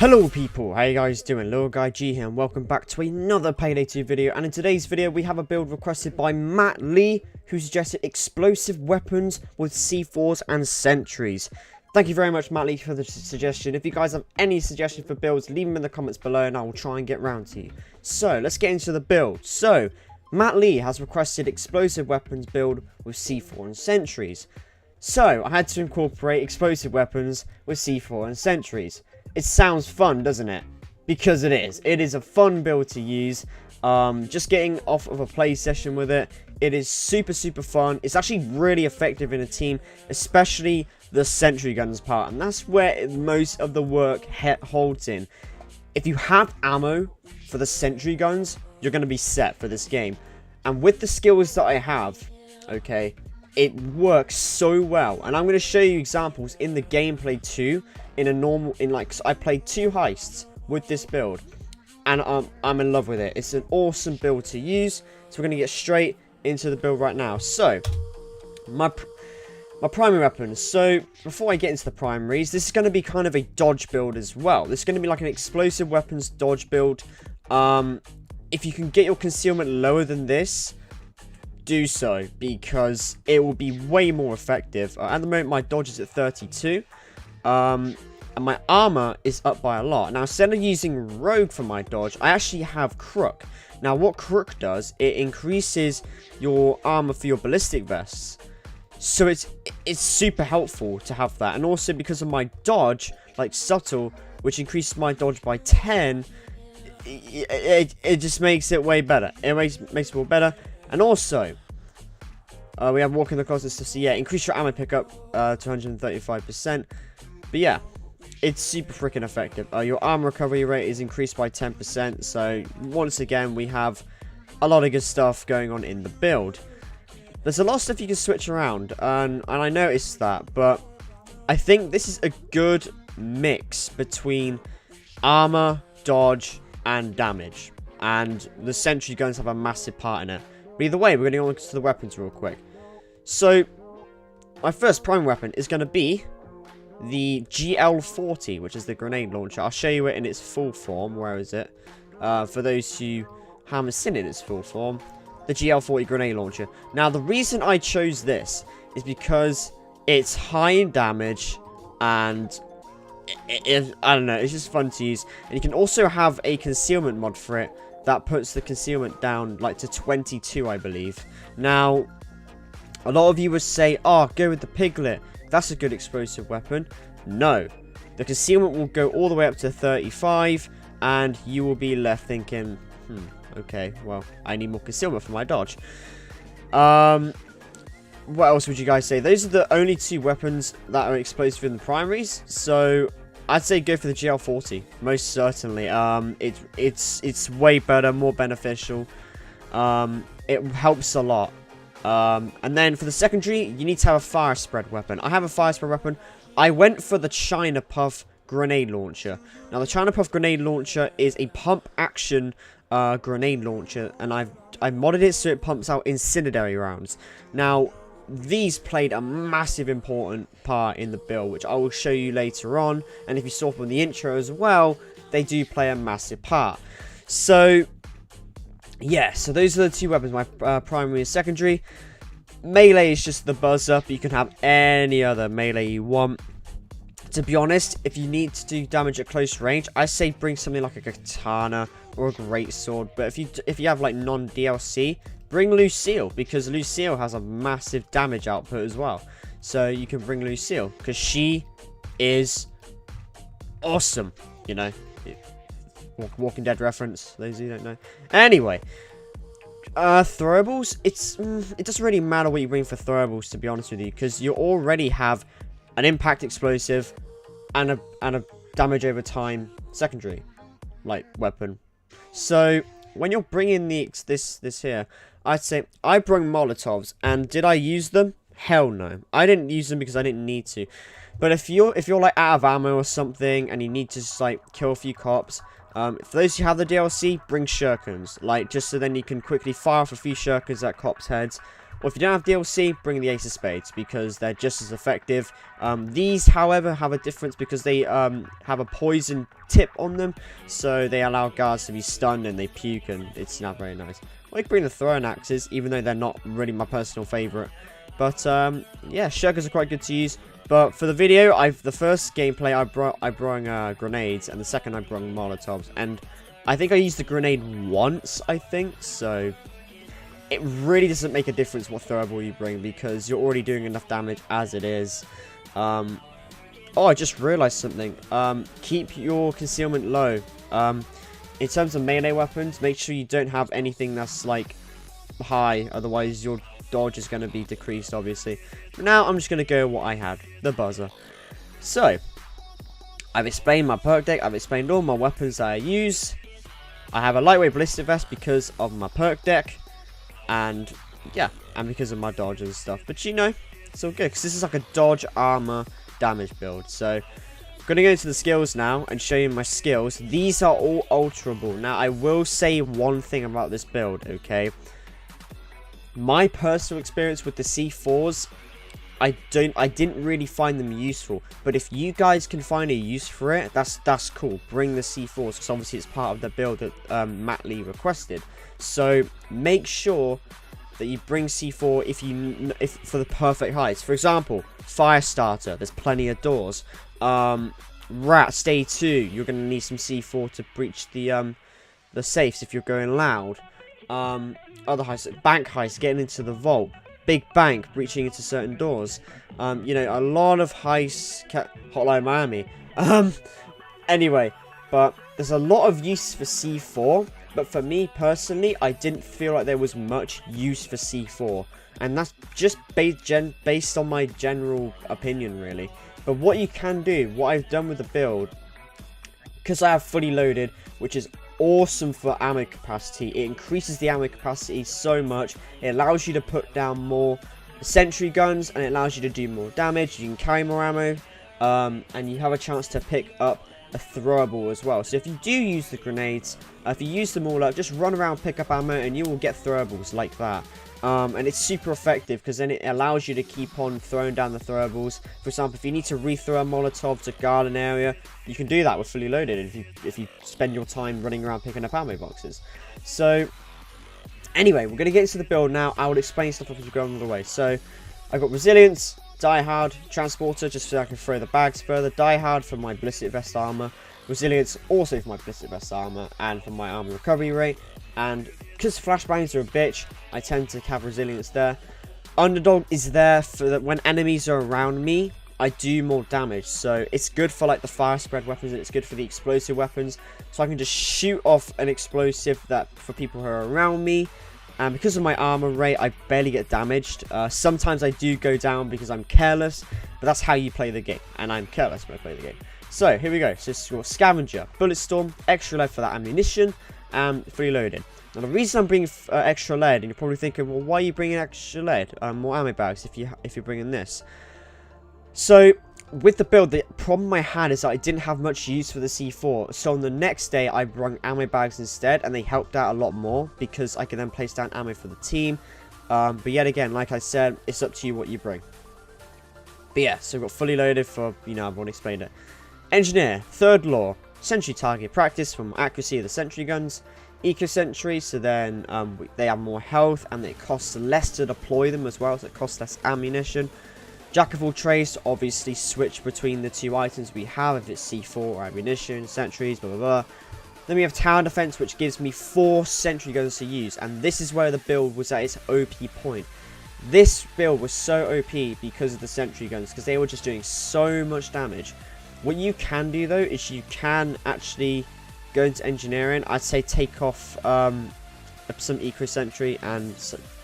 Hello people, how you guys doing? Little Guy G here and welcome back to another Payday 2 video. And in today's video we have a build requested by Matt Lee, who suggested explosive weapons with C4s and sentries. Thank you very much, Matt Lee, for the suggestion. If you guys have any suggestions for builds, leave them in the comments below and I will try and get round to you. So let's get into the build. So Matt Lee has requested explosive weapons build with C4 and sentries. So I had to incorporate explosive weapons with C4 and sentries. It sounds fun, doesn't it? Because it is. It is a fun build to use. Just getting off of a play session with it. It is super fun. It's actually really effective in a team, especially the sentry guns part. And that's where most of the work holds in. If you have ammo for the sentry guns, you're going to be set for this game. And with the skills that I have, okay, it works so well. And I'm going to show you examples in the gameplay too. I played 2 heists with this build, and I'm in love with it. It's an awesome build to use. So we're gonna get straight into the build right now. So my primary weapons. So before I get into the primaries, this is going to be kind of a dodge build as well. This is going to be like an explosive weapons dodge build. If you can get your concealment lower than this, do so, because it will be way more effective. At the moment my dodge is at 32. And my armor is up by a lot. Now, instead of using rogue for my dodge, I actually have crook. Now, what crook does, it increases your armor for your ballistic vests. So it's super helpful to have that. And also because of my dodge, like subtle, which increases my dodge by 10, it just makes it way better. It makes it more better. And also, we have walking the cosmos stuff. So yeah, increase your ammo pickup to 135%. But yeah, it's super freaking effective. Your armor recovery rate is increased by 10%. So once again, we have a lot of good stuff going on in the build. There's a lot of stuff you can switch around, and I noticed that. But I think this is a good mix between armor, dodge, and damage. And the sentry guns have a massive part in it. But either way, we're going to go on to the weapons real quick. So my first prime weapon is going to be the GL40, which is the grenade launcher. I'll show you it in its full form. Where is it? For those who haven't seen it in its full form, the GL40 grenade launcher. Now, the reason I chose this is because it's high in damage, and I don't know, it's just fun to use. And you can also have a concealment mod for it that puts the concealment down like to 22, I believe. Now, a lot of you would say, oh, go with the piglet. That's a good explosive weapon. No. The concealment will go all the way up to 35, and you will be left thinking, okay, well, I need more concealment for my dodge. What else would you guys say? Those are the only 2 weapons that are explosive in the primaries, so I'd say go for the GL40, most certainly. It's way better, more beneficial. It helps a lot. And then for the secondary, you need to have a fire spread weapon. I have a fire spread weapon. I went for the China Puff grenade launcher. Now, the China Puff grenade launcher is a pump action grenade launcher, and I modded it so it pumps out incendiary rounds. Now, these played a massive important part in the build, which I will show you later on. And if you saw from the intro as well, they do play a massive part. So yeah, so those are the 2 weapons, my primary and secondary. Melee is just the buzz up. You can have any other melee you want. To be honest, if you need to do damage at close range, I say bring something like a katana or a greatsword. But if you have like non-DLC, bring Lucille, because Lucille has a massive damage output as well. So you can bring Lucille, because she is awesome, you know. Walking Dead reference, those who don't know. Anyway, throwables, it doesn't really matter what you bring for throwables, to be honest with you, because you already have an impact explosive and a damage over time secondary like weapon. So when you're bringing this here, I'd say I bring Molotovs, and did I use them? Hell no, I didn't use them because I didn't need to. But if you're like out of ammo or something and you need to just like kill a few cops, for those who have the DLC, bring shurikens, like just so then you can quickly fire off a few shurikens at cops' heads. Or if you don't have DLC, bring the Ace of Spades, because they're just as effective. These, however, have a difference because they have a poison tip on them, so they allow guards to be stunned and they puke, and it's not very nice. I like bring the throwing axes, even though they're not really my personal favourite. But yeah, shotguns are quite good to use. But for the video, the first gameplay I brought grenades, and the second I brought molotovs, and I think I used the grenade once, I think, so it really doesn't make a difference what throwable you bring, because you're already doing enough damage as it is. Oh, I just realized something. Keep your concealment low. In terms of melee weapons, make sure you don't have anything that's like high, otherwise your dodge is going to be decreased, obviously. But now I'm just going to go what I had, the buzzer. So I've explained my perk deck, I've explained all my weapons that I use. I have a lightweight ballistic vest because of my perk deck, and yeah, and because of my dodge and stuff. But you know, it's all good because this is like a dodge armor damage build. So I'm going to go into the skills now and show you my skills. These are all alterable. Now I will say one thing about this build, okay? My personal experience with the C4s, I didn't really find them useful, but if you guys can find a use for it, that's cool. Bring the C4s, because obviously it's part of the build that Matt Lee requested. So make sure that you bring C4 if for the perfect heights. For example, fire starter, there's plenty of doors. Rat, stay 2, you're gonna need some C4 to breach the safes if you're going loud. Other heists, bank heists, getting into the vault. Big bank, breaching into certain doors. You know, a lot of heists. Hotline Miami. Anyway, but there's a lot of use for C4. But for me personally, I didn't feel like there was much use for C4, and that's just based on my general opinion, really. But what you can do, what I've done with the build, because I have fully loaded, which is awesome for ammo capacity. It increases the ammo capacity so much. It allows you to put down more sentry guns, and it allows you to do more damage. You can carry more ammo, and you have a chance to pick up a throwable as well. So if you do use the grenades, if you use them all up, just run around, pick up ammo, and you will get throwables like that. And it's super effective because then it allows you to keep on throwing down the throwables. For example, if you need to re-throw a Molotov to guard an area, you can do that with fully loaded if you spend your time running around picking up ammo boxes. So anyway, we're going to get into the build now. I will explain stuff as we go on the way. So I've got resilience, die hard, transporter just so I can throw the bags further, die hard for my ballistic vest armor, resilience also for my ballistic vest armor and for my armor recovery rate. And because flashbangs are a bitch, I tend to have resilience there. Underdog is there for that when enemies are around me, I do more damage. So it's good for like the fire spread weapons, and it's good for the explosive weapons. So I can just shoot off an explosive that for people who are around me. And because of my armor rate, I barely get damaged. Sometimes I do go down because I'm careless, but that's how you play the game. And I'm careless when I play the game. So here we go. So it's your scavenger, bullet storm, extra lead for that ammunition, and fully loaded. Now the reason I'm bringing extra lead, and you're probably thinking, well, why are you bringing extra lead? More ammo bags if you're bringing this. So with the build, the problem I had is that I didn't have much use for the C4. So on the next day, I brought ammo bags instead, and they helped out a lot more because I could then place down ammo for the team. But yet again, like I said, it's up to you what you bring. But yeah, so we've got fully loaded for, you know, I've already explained it. Engineer, third law, sentry target practice from accuracy of the sentry guns. Eco sentry, so then they have more health and it costs less to deploy them as well, so it costs less ammunition. Jack of all trades, obviously switch between the two items we have, if it's C4 or ammunition, sentries, blah blah blah. Then we have tower defense, which gives me 4 sentry guns to use, and this is where the build was at its OP point. This build was so OP because of the sentry guns, because they were just doing so much damage. What you can do though is you can actually go into engineering. I'd say take off some eco sentry and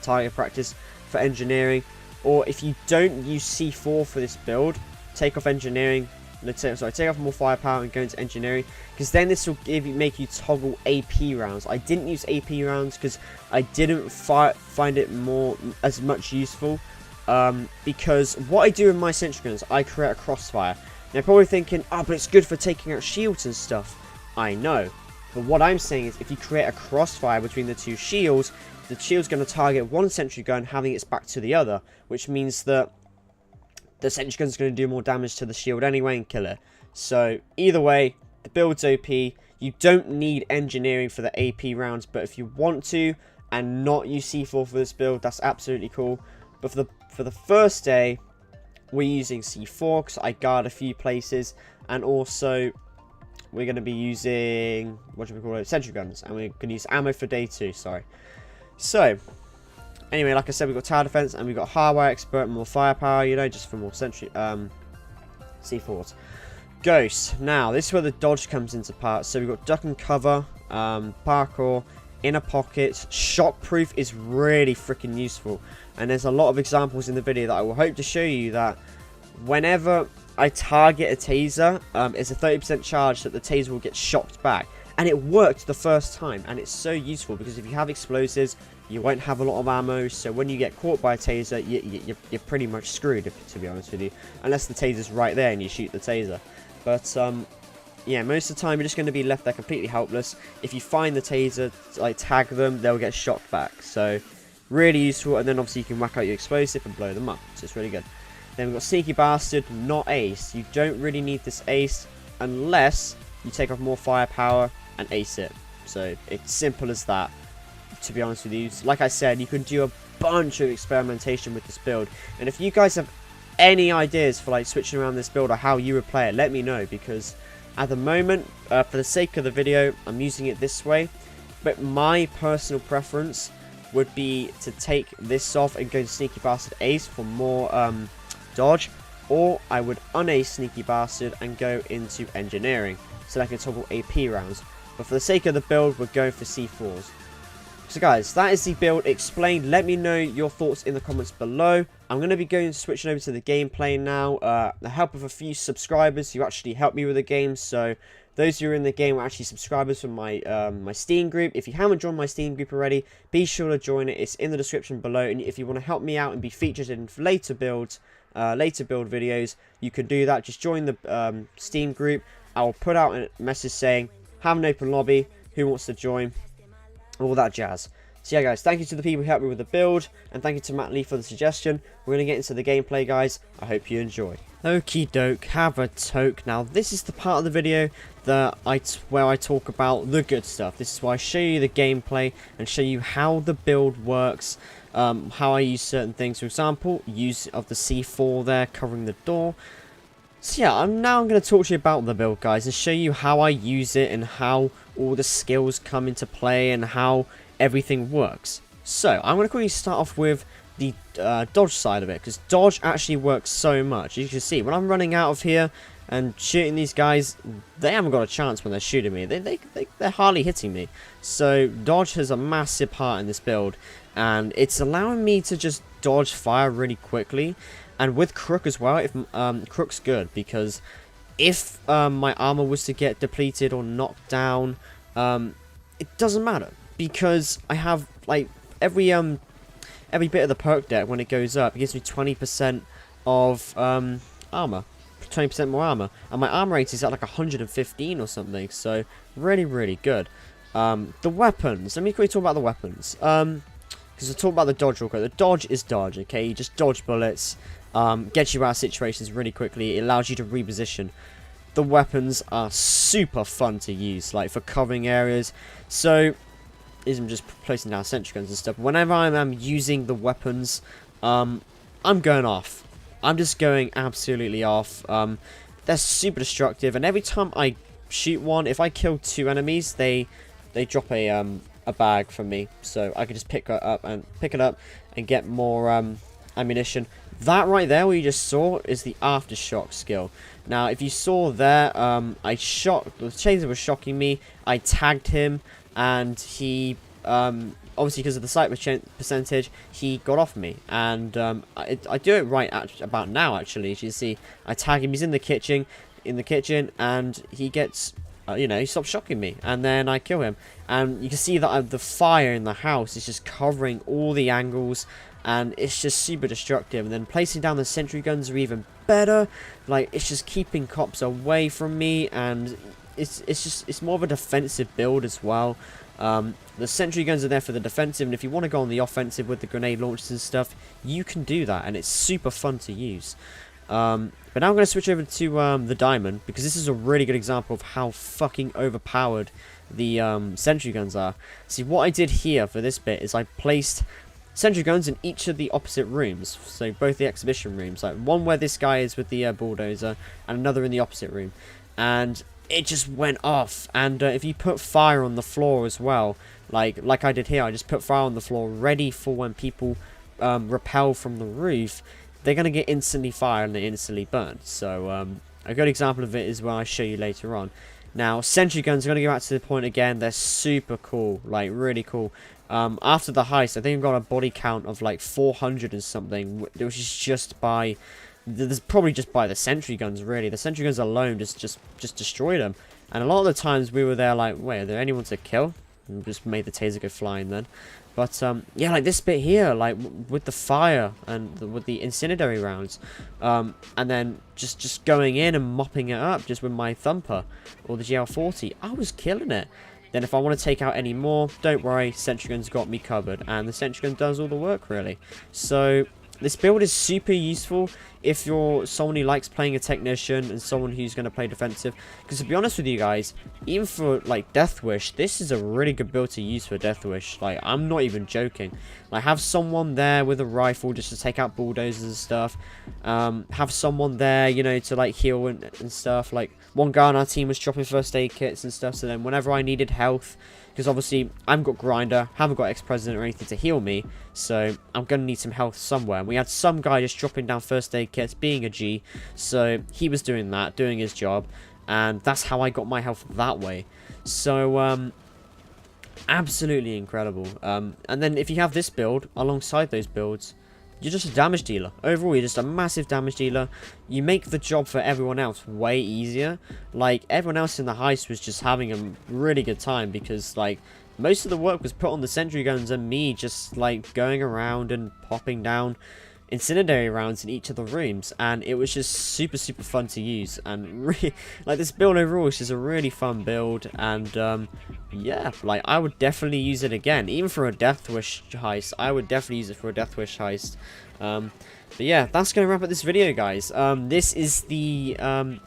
target practice for engineering. Or if you don't use C4 for this build, take off engineering. Take off more firepower and go into engineering, because then this will make you toggle AP rounds. I didn't use AP rounds because I didn't find it as much useful. Because what I do in my sentry guns, I create a crossfire. Now you're probably thinking, oh, but it's good for taking out shields and stuff. I know, but what I'm saying is if you create a crossfire between the two shields, the shield's going to target one sentry gun, having its back to the other, which means that the sentry gun's going to do more damage to the shield anyway and kill it. So either way, the build's OP. You don't need engineering for the AP rounds, but if you want to and not use C4 for this build, that's absolutely cool. But for the first day, we're using C4 because I guard a few places, and also we're going to be using, what do we call it, sentry guns, and we're going to use ammo for day 2, sorry. So, anyway, like I said, we've got tower defense, and we've got hardware expert, more firepower, you know, just for more sentry, C4s. Ghost. Now, this is where the dodge comes into part. So we've got duck and cover, parkour, inner pockets. Shockproof is really freaking useful. And there's a lot of examples in the video that I will hope to show you that whenever I target a taser, it's a 30% charge that the taser will get shocked back. And it worked the first time. And it's so useful because if you have explosives, you won't have a lot of ammo. So when you get caught by a taser, you're pretty much screwed, to be honest with you. Unless the taser's right there and you shoot the taser. But, yeah, most of the time you're just going to be left there completely helpless. If you find the taser, like, tag them, they'll get shocked back. So, really useful. And then, obviously, you can whack out your explosive and blow them up. So, it's really good. Then we've got Sneaky Bastard, not ace. You don't really need this ace unless you take off more firepower and ace it. So, it's simple as that, to be honest with you. Like I said, you can do a bunch of experimentation with this build. And if you guys have any ideas for like switching around this build or how you would play it, let me know, because at the moment, for the sake of the video, I'm using it this way. But my personal preference would be to take this off and go to Sneaky Bastard ace for more dodge, or I would unace Sneaky Bastard and go into engineering so that I can toggle AP rounds. But for the sake of the build, we're going for C4s. So guys, that is the build explained. Let me know your thoughts in the comments below. I'm going to be switching over to the gameplay now. The help of a few subscribers who actually helped me with the game. So those who are in the game are actually subscribers from my my Steam group. If you haven't joined my Steam group already, be sure to join it. It's in the description below. And if you want to help me out and be featured in later builds, later build videos, you can do that. Just join the Steam group. I will put out a message saying, have an open lobby. Who wants to join? All that jazz. So yeah guys, thank you to the people who helped me with the build, and thank you to Matt Lee for the suggestion. We're going to get into the gameplay, guys. I hope you enjoy. Okie doke, have a toke. Now this is the part of the video that where I talk about the good stuff. This is where I show you the gameplay and show you how the build works, how I use certain things. For example, use of the C4 there covering the door. So yeah, I'm going to talk to you about the build, guys, and show you how I use it and how all the skills come into play and how everything works. So I'm going to quickly start off with the dodge side of it, because dodge actually works so much. As you can see, when I'm running out of here and shooting these guys, they haven't got a chance when they're shooting me. They're hardly hitting me. So dodge has a massive part in this build, and it's allowing me to just dodge fire really quickly. And with Crook as well, if Crook's good, because if my armor was to get depleted or knocked down, it doesn't matter, because I have like every bit of the perk deck. When it goes up, it gives me 20% of armor, 20% more armor, and my armor rate is at like 115 or something. So really good. The weapons. Let me quickly talk about the weapons. Because I talk about the dodge real quick. The dodge is dodge. Okay, you just dodge bullets. Gets you out of situations really quickly. It allows you to reposition. The weapons are super fun to use, like for covering areas. So, I'm just placing down sentry guns and stuff. Whenever I'm using the weapons, I'm going off. I'm just going absolutely off. They're super destructive, and every time I shoot one, if I kill 2 enemies, they drop a bag from me, so I can just pick it up and get more ammunition. That right there, what you just saw, is the aftershock skill. Now, if you saw there, the chaser was shocking me. I tagged him, and he, obviously because of the sight percentage, he got off me. And I do it right about now, actually. As you see, I tag him. He's in the kitchen, and he gets, he stops shocking me, and then I kill him. And you can see that the fire in the house is just covering all the angles, and it's just super destructive. And then placing down the sentry guns are even better. Like, it's just keeping cops away from me, and it's more of a defensive build as well. The sentry guns are there for the defensive, and if you want to go on the offensive with the grenade launchers and stuff, you can do that, and it's super fun to use. But now I'm going to switch over to the diamond, because this is a really good example of how fucking overpowered the sentry guns are. See, what I did here for this bit is I placed sentry guns in each of the opposite rooms, so both the exhibition rooms, like one where this guy is with the bulldozer, and another in the opposite room, and it just went off. And if you put fire on the floor as well, like I did here, I just put fire on the floor ready for when people rappel from the roof, they're going to get instantly fired and they instantly burn. So a good example of it is when I show you later on. Now, sentry guns, I'm going to go back to the point again. They're super cool, like really cool. After the heist, I think I've got a body count of like 400 and something, which is just by, there's probably just by the sentry guns, really. The sentry guns alone just destroyed them. And a lot of the times we were there like, wait, are there anyone to kill? And just made the taser go flying then. But yeah, like this bit here, like with the fire and with the incendiary rounds, and then just going in and mopping it up just with my thumper or the GL40, I was killing it. Then if I want to take out any more, don't worry, sentry gun's got me covered, and the sentry gun does all the work really. So this build is super useful if you're someone who likes playing a technician and someone who's going to play defensive. Because to be honest with you guys, even for like Death Wish, this is a really good build to use for Death Wish. Like, I'm not even joking. Like, have someone there with a rifle just to take out bulldozers and stuff. Have someone there, you know, to like heal and stuff. Like, one guy on our team was dropping first aid kits and stuff. So then whenever I needed health, because obviously I haven't got grinder, haven't got ex-president or anything to heal me, so I'm going to need some health somewhere. And we had some guy just dropping down first aid kits, being a G, so he was doing that, doing his job, and that's how I got my health that way. So absolutely incredible. And then if you have this build alongside those builds, you're just a damage dealer. Overall, you're just a massive damage dealer. You make the job for everyone else way easier. Like, everyone else in the heist was just having a really good time because, like, most of the work was put on the sentry guns and me just, like, going around and popping down incendiary rounds in each of the rooms, and it was just super fun to use. And really, like, this build overall is just a really fun build, and yeah, like, I would definitely use it again, even for a Death Wish heist. I would definitely use it for a Death Wish heist. But yeah, that's going to wrap up this video, guys. This is the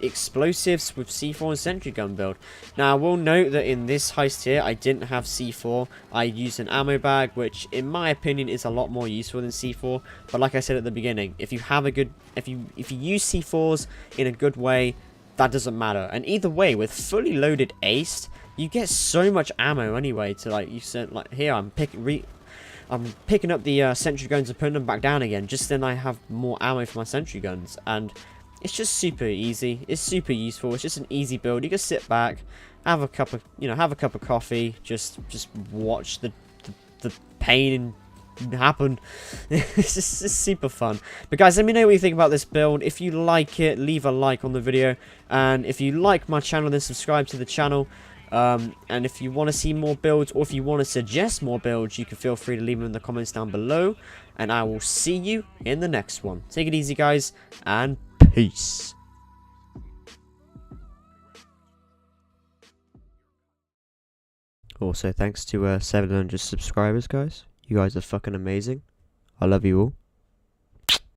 explosives with C4 and sentry gun build. Now, I will note that in this heist here, I didn't have C4. I used an ammo bag, which, in my opinion, is a lot more useful than C4. But like I said at the beginning, if you have a good, if you use C4s in a good way, that doesn't matter. And either way, with fully loaded aced, you get so much ammo anyway. To like, you said, like here, I'm picking up the sentry guns and putting them back down again, just then I have more ammo for my sentry guns, and it's just super easy. It's super useful. It's just an easy build. You can sit back, have a cup of coffee, just watch the pain happen. It's super fun. But guys, let me know what you think about this build. If you like it, leave a like on the video, and if you like my channel, then subscribe to the channel. And if you want to see more builds, or if you want to suggest more builds, you can feel free to leave them in the comments down below, and I will see you in the next one. Take it easy, guys, and peace. Also, thanks to 700 subscribers, guys. You guys are fucking amazing. I love you all.